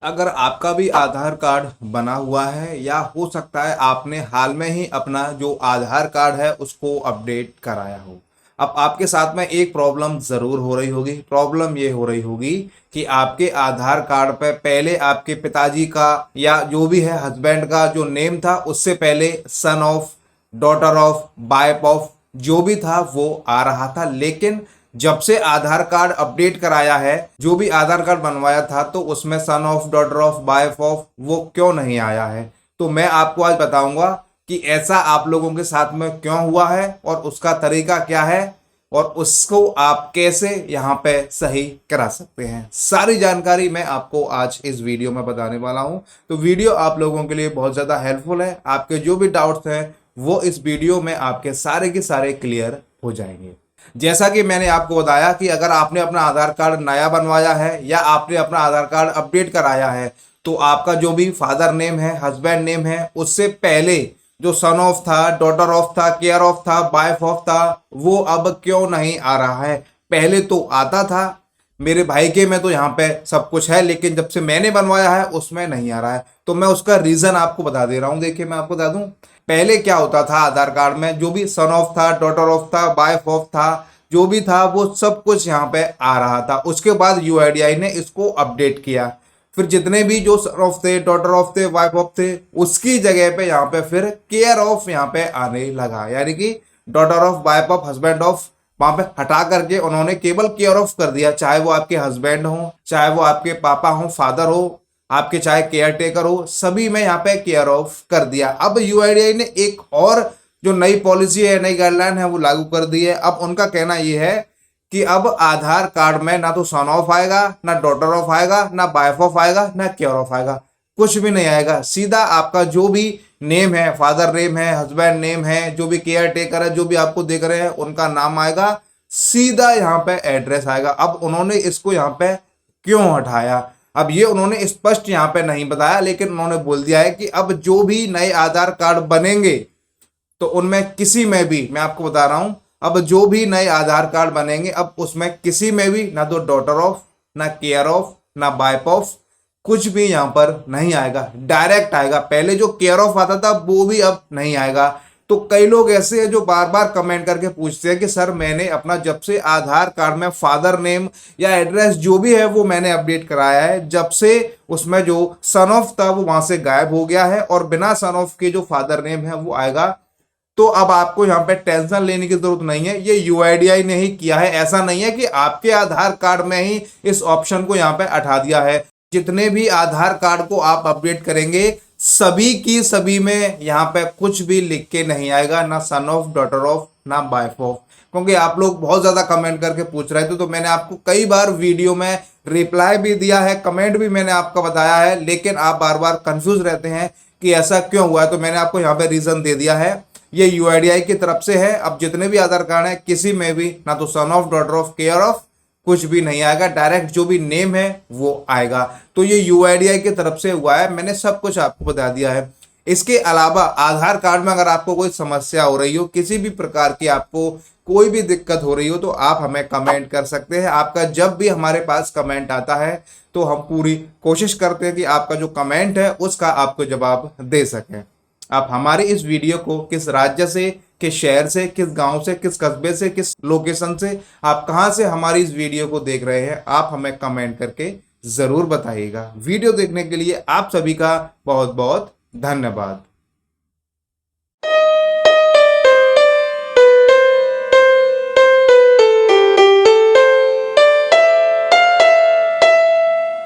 अगर आपका भी आधार कार्ड बना हुआ है या हो सकता है आपने हाल में ही अपना जो आधार कार्ड है उसको अपडेट कराया हो। अब आपके साथ में एक प्रॉब्लम ज़रूर हो रही होगी। प्रॉब्लम ये हो रही होगी कि आपके आधार कार्ड पे पहले आपके पिताजी का या जो भी है हस्बैंड का जो नेम था उससे पहले son of, daughter of, wife of जो भी था वो आ रहा था, लेकिन जब से आधार कार्ड अपडेट कराया है, जो भी आधार कार्ड बनवाया था तो उसमें son of, daughter of, wife of वो क्यों नहीं आया है। तो मैं आपको आज बताऊंगा कि ऐसा आप लोगों के साथ में क्यों हुआ है और उसका तरीका क्या है और उसको आप कैसे यहाँ पे सही करा सकते हैं। सारी जानकारी मैं आपको आज इस वीडियो में बताने वाला हूँ। तो वीडियो आप लोगों के लिए बहुत ज़्यादा हेल्पफुल है। आपके जो भी डाउट्स हैं वो इस वीडियो में आपके सारे के सारे क्लियर हो जाएंगे। जैसा कि मैंने आपको बताया कि अगर आपने अपना आधार कार्ड नया बनवाया है या आपने अपना आधार कार्ड अपडेट कराया है तो आपका जो भी फादर नेम है, हस्बैंड नेम है, उससे पहले जो सन ऑफ था, डॉटर ऑफ था, केयर ऑफ था, वाइफ ऑफ था वो अब क्यों नहीं आ रहा है। पहले तो आता था, मेरे भाई के में तो यहाँ पे सब कुछ है, लेकिन जब से मैंने बनवाया है उसमें नहीं आ रहा है। तो मैं उसका रीजन आपको बता दे रहा हूँ। देखिए मैं आपको बता दूं, पहले क्या होता था आधार कार्ड में जो भी सन ऑफ था, डॉटर ऑफ था, वाइफ ऑफ था, जो भी था वो सब कुछ यहाँ पे आ रहा था। उसके बाद यूआईडीआई ने इसको अपडेट किया। फिर जितने भी जो सन ऑफ थे, डॉटर ऑफ थे, वाइफ ऑफ थे, उसकी जगह पे यहाँ पे फिर केयर ऑफ यहाँ पे आने लगा। यानी कि daughter of, wife of, husband of वहां पे हटा करके उन्होंने केवल केयर ऑफ कर दिया। चाहे वो आपके हस्बैंड हो, चाहे वो आपके पापा हो, फादर हो, आपके चाहे केयर टेकर हो, सभी में यहाँ पे केयर ऑफ कर दिया। अब यूआईडीआई ने एक और जो नई पॉलिसी है, नई गाइडलाइन है वो लागू कर दी है। अब उनका कहना ये है कि अब आधार कार्ड में ना तो सन ऑफ आएगा, ना डॉटर ऑफ आएगा, ना वाइफ ऑफ आएगा, ना केयर ऑफ आएगा, कुछ भी नहीं आएगा। सीधा आपका जो भी नेम है, फादर नेम है, हस्बैंड नेम है, जो भी केयर टेकर है, जो भी आपको देख रहे हैं उनका नाम आएगा, सीधा यहाँ पे एड्रेस आएगा। अब उन्होंने इसको यहाँ पे क्यों हटाया, अब ये उन्होंने स्पष्ट यहाँ पे नहीं बताया, लेकिन उन्होंने बोल दिया है कि अब जो भी नए आधार कार्ड बनेंगे तो उनमें किसी में भी, मैं आपको बता रहा हूं, अब जो भी नए आधार कार्ड बनेंगे अब उसमें किसी में भी ना तो डॉटर ऑफ, ना केयर ऑफ, ना वाइफ ऑफ, कुछ भी यहां पर नहीं आएगा, डायरेक्ट आएगा। पहले जो केयर ऑफ आता था वो भी अब नहीं आएगा। तो कई लोग ऐसे हैं जो बार बार कमेंट करके पूछते हैं कि सर मैंने अपना जब से आधार कार्ड में फादर नेम या एड्रेस जो भी है वो मैंने अपडेट कराया है, जब से उसमें जो सन ऑफ था वो वहां से गायब हो गया है और बिना सन ऑफ के जो फादर नेम है वो आएगा। तो अब आपको यहाँ पे टेंशन लेने की जरूरत नहीं है, ये यूआईडीआई ने ही किया है। ऐसा नहीं है कि आपके आधार कार्ड में ही इस ऑप्शन को यहाँ पे हटा दिया है। जितने भी आधार कार्ड को आप अपडेट करेंगे सभी की सभी में यहाँ पे कुछ भी लिख के नहीं आएगा, ना सन ऑफ, डॉटर ऑफ, ना वाइफ ऑफ। क्योंकि आप लोग बहुत ज्यादा कमेंट करके पूछ रहे थे तो मैंने आपको कई बार वीडियो में रिप्लाई भी दिया है, कमेंट भी मैंने आपका बताया है, लेकिन आप बार बार कंफ्यूज रहते हैं कि ऐसा क्यों हुआ है। तो मैंने आपको यहाँ पे रीजन दे दिया है, ये यूआईडीआई की तरफ से है। अब जितने भी आधार कार्ड है किसी में भी ना तो son of, daughter of, care of कुछ भी नहीं आएगा, डायरेक्ट जो भी नेम है वो आएगा। तो ये यूआईडीआई की तरफ से हुआ है, मैंने सब कुछ आपको बता दिया है। इसके अलावा आधार कार्ड में अगर आपको कोई समस्या हो रही हो, किसी भी प्रकार की आपको कोई भी दिक्कत हो रही हो तो आप हमें कमेंट कर सकते हैं। आपका जब भी हमारे पास कमेंट आता है तो हम पूरी कोशिश करते हैं कि आपका जो कमेंट है उसका आपको जवाब दे सकें। आप हमारे इस वीडियो को किस राज्य से, किस शहर से, किस गांव से, किस कस्बे से, किस लोकेशन से, आप कहां से हमारी इस वीडियो को देख रहे हैं, आप हमें कमेंट करके जरूर बताइएगा। वीडियो देखने के लिए आप सभी का बहुत बहुत धन्यवाद।